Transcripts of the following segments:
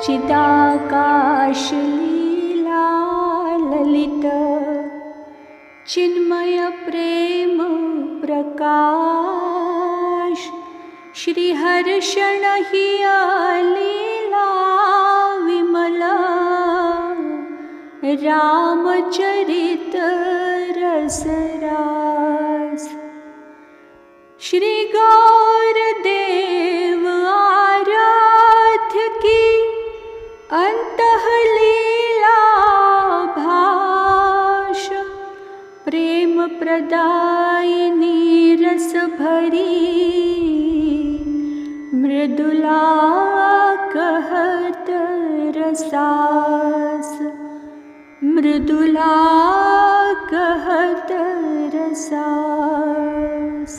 चिदाकाश लीला ललित चिन्मय प्रेम प्रकाश श्रीहर्षण हिया लीला विमला रामचरित रसरास श्री गौरदेव आराध्य की अंतःलीला भाष प्रेम प्रदायिनी रस भरी मृदुला कहत रसास मृदुला कहत रसास।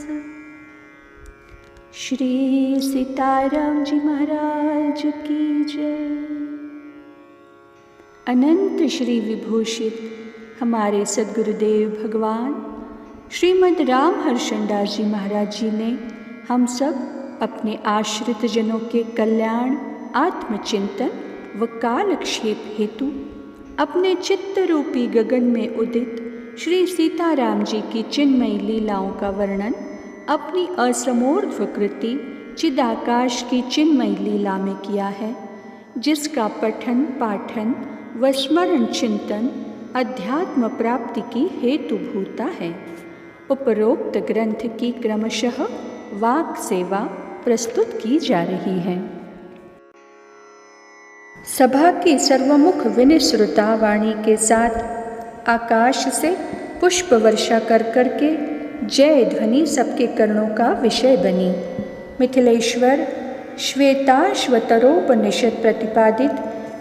श्री सीताराम जी महाराज की जय। अनंत श्री विभूषित हमारे सद्गुरुदेव भगवान श्रीमद् राम हर्षणदास जी महाराज जी ने हम सब अपने आश्रित जनों के कल्याण, आत्मचिंतन व कालक्षेप हेतु अपने चित्त रूपी गगन में उदित श्री सीताराम जी की चिन्मयी लीलाओं का वर्णन अपनी असमूर्त कृति चिदाकाश की चिन्मयी लीला में किया है, जिसका पठन पाठन व स्मरण चिंतन अध्यात्म प्राप्ति की हेतुभूता है। उपरोक्त ग्रंथ की क्रमशः वाक सेवा प्रस्तुत की जा रही है। सभा की सर्वमुख विनिश्रुता वाणी के साथ आकाश से पुष्प वर्षा कर करके जय ध्वनि सबके कर्णों का विषय बनी। मिथिलेश्वर श्वेताश्वतरोपनिषद प्रतिपादित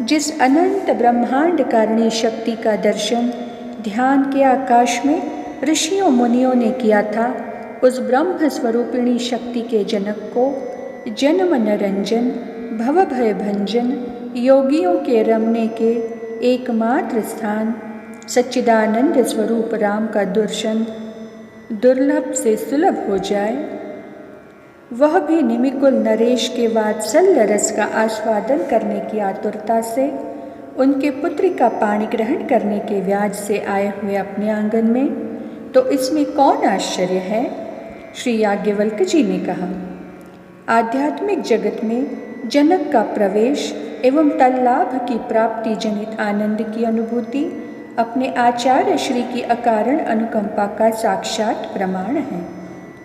जिस अनंत ब्रह्मांड कारिणी शक्ति का दर्शन ध्यान के आकाश में ऋषियों मुनियों ने किया था, उस ब्रह्म स्वरूपिणी शक्ति के जनक को जन्म नरंजन भव भय भंजन योगियों के रमने के एकमात्र स्थान सच्चिदानंद स्वरूप राम का दर्शन दुर्लभ से सुलभ हो जाए, वह भी निमिकुल नरेश के वात्सल्य रस का आस्वादन करने की आतुरता से उनके पुत्री का पाणी ग्रहण करने के व्याज से आए हुए अपने आंगन में, तो इसमें कौन आश्चर्य है। श्री याज्ञवल्क्य जी ने कहा, आध्यात्मिक जगत में जनक का प्रवेश एवं तल्लाभ की प्राप्ति जनित आनंद की अनुभूति अपने आचार्य श्री की अकारण अनुकंपा का साक्षात प्रमाण है।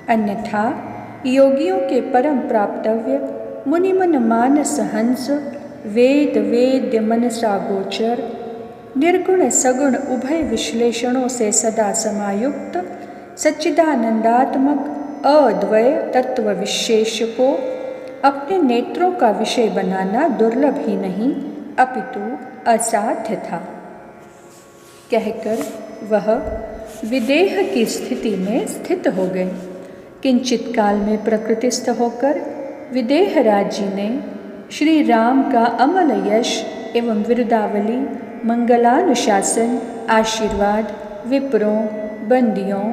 अन्यथा योगियों के परम प्राप्तव्य मुनिमन मानस हंस वेद वेद्य मनसा गोचर निर्गुण सगुण उभय विश्लेषणों से सदा समायुक्त सच्चिदानंदात्मक अद्वय तत्व विशेष को अपने नेत्रों का विषय बनाना दुर्लभ ही नहीं अपितु असाध्य था। कहकर वह विदेह की स्थिति में स्थित हो गए। किंचित काल में प्रकृतिस्थ होकर विदेहराज जी ने श्री राम का अमल यश एवं विरदावली मंगलानुशासन आशीर्वाद विप्रों बंदियों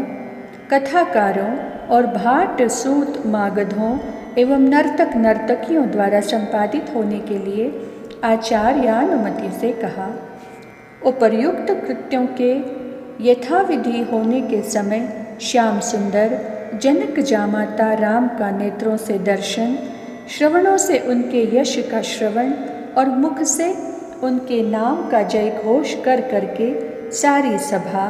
कथाकारों और भाट सूत मागधों एवं नर्तक नर्तकियों द्वारा संपादित होने के लिए आचार्यानुमति से कहा। उपर्युक्त कृत्यों के यथाविधि होने के समय श्याम सुंदर जनक जामाता राम का नेत्रों से दर्शन, श्रवणों से उनके यश का श्रवण और मुख से उनके नाम का जय घोष कर करके सारी सभा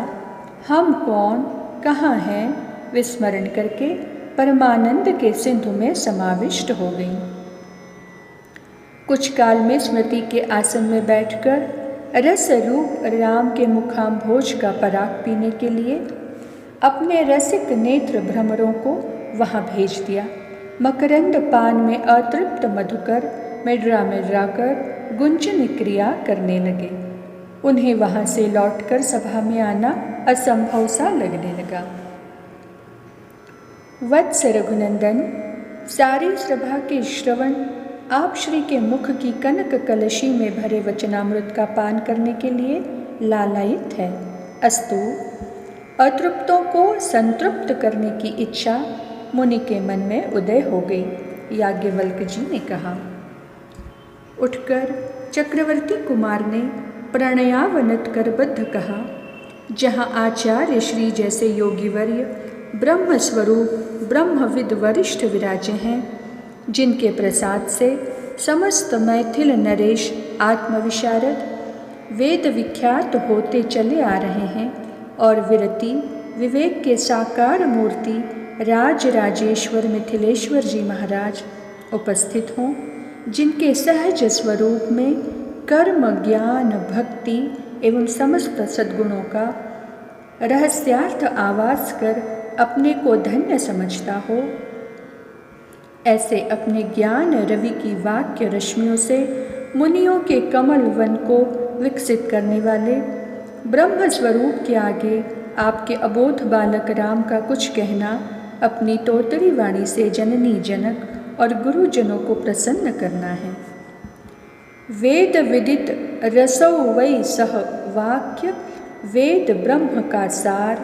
हम कौन कहाँ हैं विस्मरण करके परमानंद के सिंधु में समाविष्ट हो गई। कुछ काल में स्मृति के आसन में बैठकर रस रूप राम के मुखाम्भोज का पराग पीने के लिए अपने रसिक नेत्र भ्रमरों को वहाँ भेज दिया। मकरंद पान में अतृप्त मधुकर मिडरा मिडरा कर गुंजन क्रिया करने लगे। उन्हें वहाँ से लौटकर सभा में आना असंभव सा लगने लगा। वत्स रघुनंदन, सारी सभा के श्रवण आप श्री के मुख की कनक कलशी में भरे वचनामृत का पान करने के लिए लालायित है। अस्तु, अतृप्तों को संतृप्त करने की इच्छा मुनि के मन में उदय हो गई। याज्ञवल्क्य जी ने कहा, उठकर चक्रवर्ती कुमार ने प्रणयावनत कर बद्ध कहा, जहाँ आचार्य श्री जैसे योगीवर्य ब्रह्म स्वरूप ब्रह्मविद वरिष्ठ विराजे हैं, जिनके प्रसाद से समस्त मैथिल नरेश आत्मविशारद वेद विख्यात होते चले आ रहे हैं और विरति विवेक के साकार मूर्ति राज राजेश्वर मिथिलेश्वर जी महाराज उपस्थित हों, जिनके सहज स्वरूप में कर्म ज्ञान भक्ति एवं समस्त सद्गुणों का रहस्यार्थ आवास कर अपने को धन्य समझता हो, ऐसे अपने ज्ञान रवि की वाक्य रश्मियों से मुनियों के कमल वन को विकसित करने वाले ब्रह्म स्वरूप के आगे आपके अबोध बालक राम का कुछ कहना अपनी तोतरी वाणी से जननी जनक और गुरुजनों को प्रसन्न करना है। वेद विदित रसौ वै सह वाक्य वेद ब्रह्म का सार,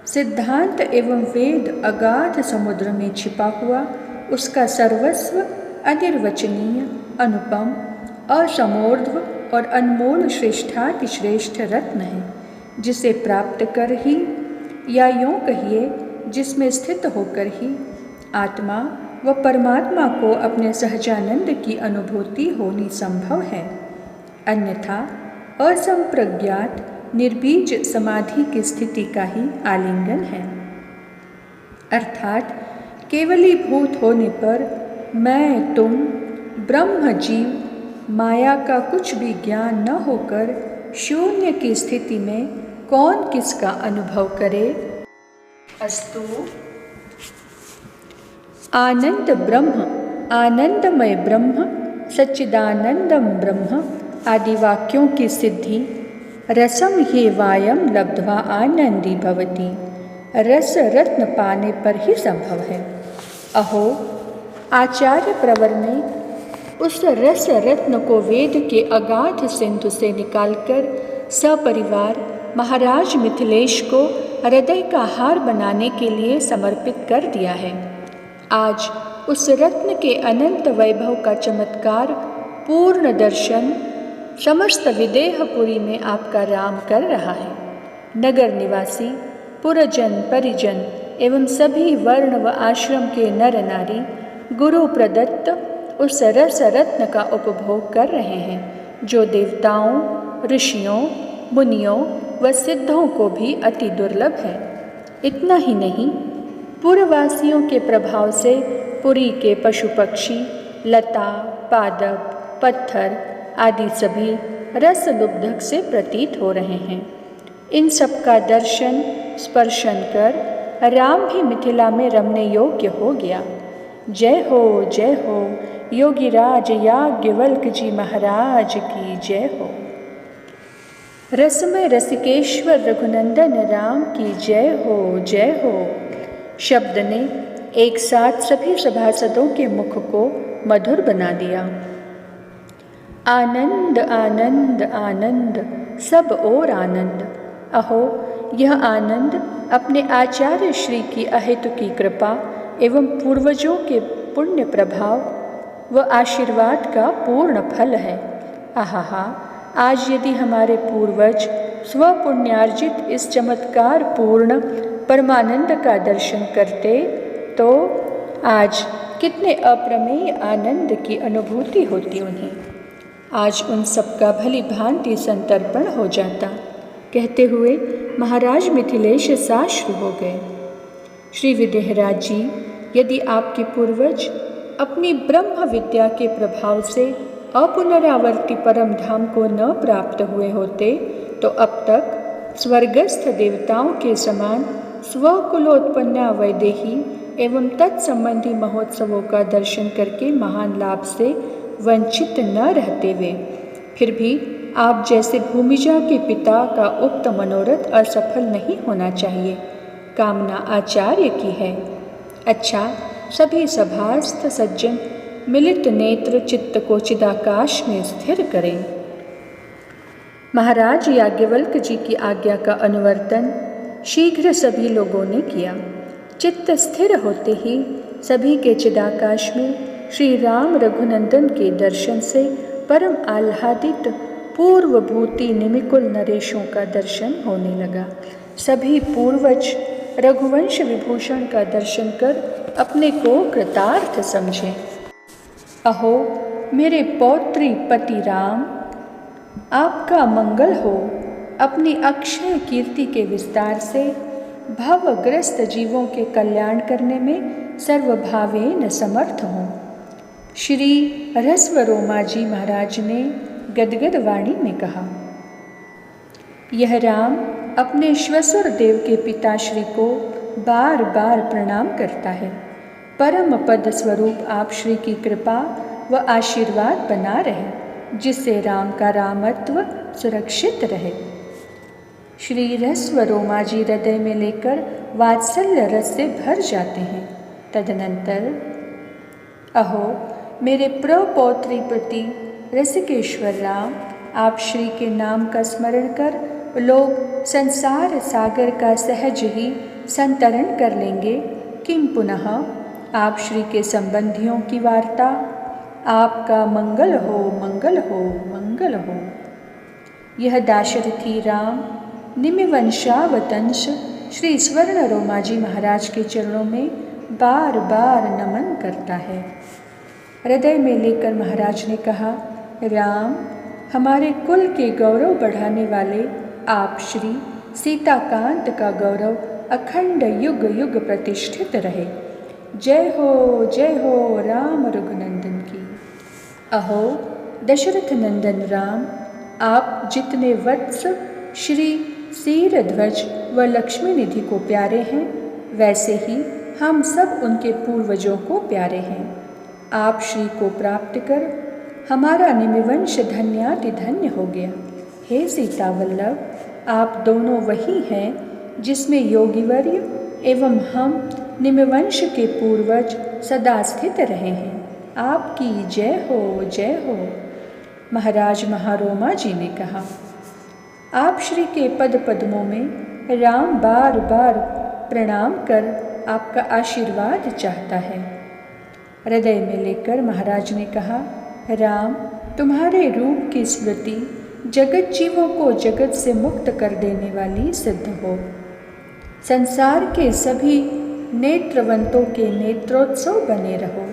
सिद्धांत एवं वेद अगाध समुद्र में छिपा हुआ उसका सर्वस्व अनिर्वचनीय अनुपम असमोर्ध्व और अनमोल श्रेष्ठातिश्रेष्ठ रत्न है, जिसे प्राप्त कर ही या यूँ कहिए जिसमें स्थित होकर ही आत्मा व परमात्मा को अपने सहजानंद की अनुभूति होनी संभव है। अन्यथा असंप्रज्ञात निर्बीज समाधि की स्थिति का ही आलिंगन है। अर्थात केवलीभूत होने पर मैं तुम ब्रह्म जीव माया का कुछ भी ज्ञान न होकर शून्य की स्थिति में कौन किसका अनुभव करे। अस्तु। आनंद ब्रह्म, आनंदमय ब्रह्म, सच्चिदानंदम ब्रह्म आदि वाक्यों की सिद्धि रसम ही वायम लब्ध्वा आनंदी भवति रस रत्न पाने पर ही संभव है। अहो, आचार्य प्रवर ने उस रस रत्न को वेद के अगाध सिंधु से निकालकर सपरिवार महाराज मिथिलेश को हृदय का हार बनाने के लिए समर्पित कर दिया है। आज उस रत्न के अनंत वैभव का चमत्कार पूर्ण दर्शन समस्त विदेहपुरी में आपका राम कर रहा है। नगर निवासी पुरजन परिजन एवं सभी वर्ण व आश्रम के नर नारी गुरु प्रदत्त उस रस रत्न का उपभोग कर रहे हैं, जो देवताओं ऋषियों मुनियों व सिद्धों को भी अति दुर्लभ है। इतना ही नहीं, पुरवासियों के प्रभाव से पुरी के पशु पक्षी लता पादप पत्थर आदि सभी रस लुब्धक से प्रतीत हो रहे हैं। इन सब का दर्शन स्पर्शन कर राम भी मिथिला में रमने योग्य हो गया। जय हो योगीराज याज्ञवल्क जी महाराज की जय हो। रसमय रसिकेश्वर रघुनंदन राम की जय हो। शब्द ने एक साथ सभी सभासदों के मुख को मधुर बना दिया। आनंद आनंद आनंद, सब और आनंद। अहो, यह आनंद अपने आचार्य श्री की अहेतुकी कृपा एवं पूर्वजों के पुण्य प्रभाव व आशीर्वाद का पूर्ण फल है। आहा, आज यदि हमारे पूर्वज स्वपुण्यार्जित इस चमत्कार पूर्ण परमानंद का दर्शन करते तो आज कितने अप्रमेय आनंद की अनुभूति होती उन्हें। आज उन सबका भली भांति संतर्पण हो जाता। कहते हुए महाराज मिथिलेश साश्रु हो गए। श्री विदेहराज जी, यदि आपके पूर्वज अपनी ब्रह्म विद्या के प्रभाव से अपुनरावर्ती परम धाम को न प्राप्त हुए होते तो अब तक स्वर्गस्थ देवताओं के समान स्वकुलोत्पन्ना वैदेही एवं तत्संबंधी महोत्सवों का दर्शन करके महान लाभ से वंचित न रहते वे। फिर भी आप जैसे भूमिजा के पिता का उक्त मनोरथ असफल नहीं होना चाहिए। कामना आचार्य की है। अच्छा, सभी सभास्थ सज्जन मिलित नेत्र चित्त को चिदाकाश में स्थिर करें। महाराज याज्ञवल्क जी की आज्ञा का अनुवर्तन शीघ्र सभी लोगों ने किया। चित्त स्थिर होते ही सभी के चिदाकाश में श्री राम रघुनंदन के दर्शन से परम आह्लादित पूर्वभूति निमिकुल नरेशों का दर्शन होने लगा। सभी पूर्वज रघुवंश विभूषण का दर्शन कर अपने को कृतार्थ समझें। अहो मेरे पौत्री पति राम, आपका मंगल हो। अपनी अक्षय कीर्ति के विस्तार से भवग्रस्त जीवों के कल्याण करने में सर्वभावेन समर्थ हों। श्री रसवरोमाजी महाराज ने गदगद वाणी में कहा, यह राम अपने श्वसुर देव के पिताश्री को बार बार प्रणाम करता है। परम पद स्वरूप आप श्री की कृपा व आशीर्वाद बना रहे, जिससे राम का रामत्व सुरक्षित रहे। श्री रसवरोमाजी हृदय में लेकर वात्सल्य रस से भर जाते हैं। तदनंतर, अहो मेरे प्रपौत्री प्रति रसिकेश्वर राम, आप श्री के नाम का स्मरण कर लोग संसार सागर का सहज ही संतरण कर लेंगे। किम पुनः आप श्री के संबंधियों की वार्ता। आपका मंगल हो, मंगल हो, मंगल हो। यह दाशरथी राम निमिवंशावतंश श्री स्वर्ण रोमाजी महाराज के चरणों में बार बार नमन करता है। हृदय में लेकर महाराज ने कहा, राम हमारे कुल के गौरव बढ़ाने वाले आप श्री सीताकांत का गौरव अखंड युग युग प्रतिष्ठित रहे। जय हो राम रघुनंदन की। अहो दशरथ नंदन राम, आप जितने वत्स श्री सीरध्वज व लक्ष्मी निधि को प्यारे हैं, वैसे ही हम सब उनके पूर्वजों को प्यारे हैं। आप श्री को प्राप्त कर हमारा निमिवंश धन्यातिधन्य हो गया। हे सीता वल्लभ, आप दोनों वही हैं जिसमें योगीवर्य एवं हम निमिवंश के पूर्वज सदा स्थित रहे हैं। आपकी जय हो, जय हो। महाराज महारोमा जी ने कहा, आप श्री के पद पद्मों में राम बार बार प्रणाम कर आपका आशीर्वाद चाहता है। हृदय में लेकर महाराज ने कहा, राम तुम्हारे रूप की स्मृति जगत जीवों को जगत से मुक्त कर देने वाली सिद्ध हो। संसार के सभी नेत्रवंतों के नेत्रोत्सव बने रहो।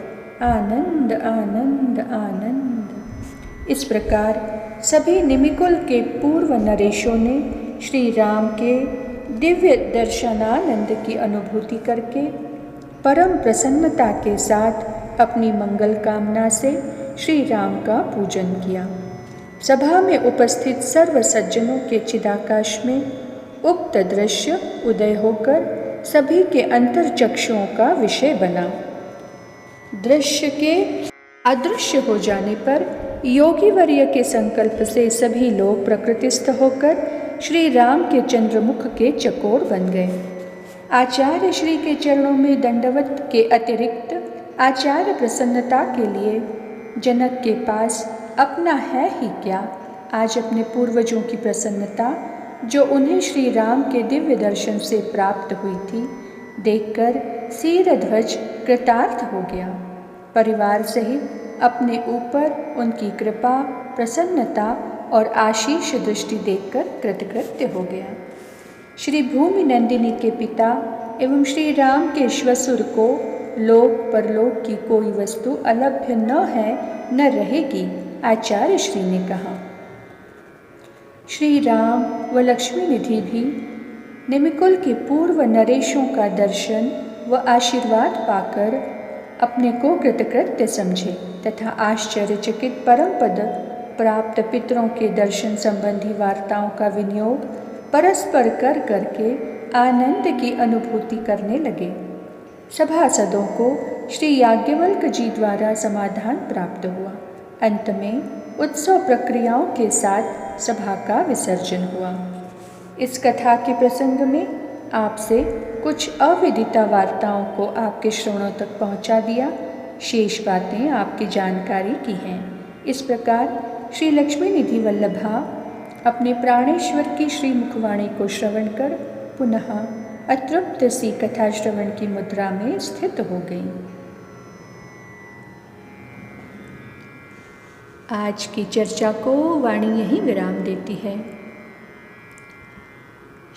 आनंद आनंद आनंद। इस प्रकार सभी निमिकुल के पूर्व नरेशों ने श्री राम के दिव्य दर्शनानंद की अनुभूति करके परम प्रसन्नता के साथ अपनी मंगल कामना से श्री राम का पूजन किया। सभा में उपस्थित सर्व सज्जनों के चिदाकाश में उक्त दृश्य उदय होकर सभी के अंतर्चक्षुओं का विषय बना। दृश्य के अदृश्य हो जाने पर योगीवर्य के संकल्प से सभी लोग प्रकृतिस्थ होकर श्री राम के चंद्रमुख के चकोर बन गए। आचार्य श्री के चरणों में दंडवत के अतिरिक्त आचार्य प्रसन्नता के लिए जनक के पास अपना है ही क्या। आज अपने पूर्वजों की प्रसन्नता जो उन्हें श्री राम के दिव्य दर्शन से प्राप्त हुई थी, देखकर सीरध्वज कृतार्थ हो गया। परिवार सहित अपने ऊपर उनकी कृपा, प्रसन्नता और आशीष दृष्टि देखकर कृतकृत्य हो गया। श्री भूमि नंदिनी के पिता एवं श्री राम के श्वसुर को लोक परलोक की कोई वस्तु अलभ्य न है न रहेगी, आचार्य श्री ने कहा। श्री राम व लक्ष्मी निधि भी निमिकुल के पूर्व नरेशों का दर्शन व आशीर्वाद पाकर अपने को कृतकृत्य समझे तथा आश्चर्यचकित परम पद प्राप्त पितरों के दर्शन संबंधी वार्ताओं का विनियोग परस्पर कर करके आनंद की अनुभूति करने लगे। सभासदों को श्री याज्ञवल्क्य जी द्वारा समाधान प्राप्त हुआ। अंत में उत्सव प्रक्रियाओं के साथ सभा का विसर्जन हुआ। इस कथा के प्रसंग में आपसे कुछ अविदिता वार्ताओं को आपके श्रवणों तक पहुंचा दिया, शेष बातें आपकी जानकारी की हैं। इस प्रकार श्री लक्ष्मी निधि वल्लभा अपने प्राणेश्वर की श्री मुखवाणी को श्रवण कर पुनः अतृप्त सी कथा श्रवण की मुद्रा में स्थित हो गई। आज की चर्चा को वाणी यहीं विराम देती है।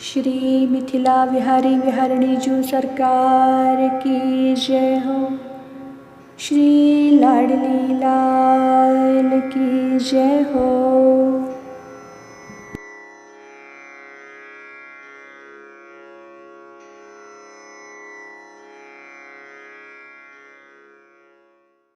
श्री मिथिला विहारी विहारिणी जू सरकार की जय हो। श्री लाडली लाल की जय हो।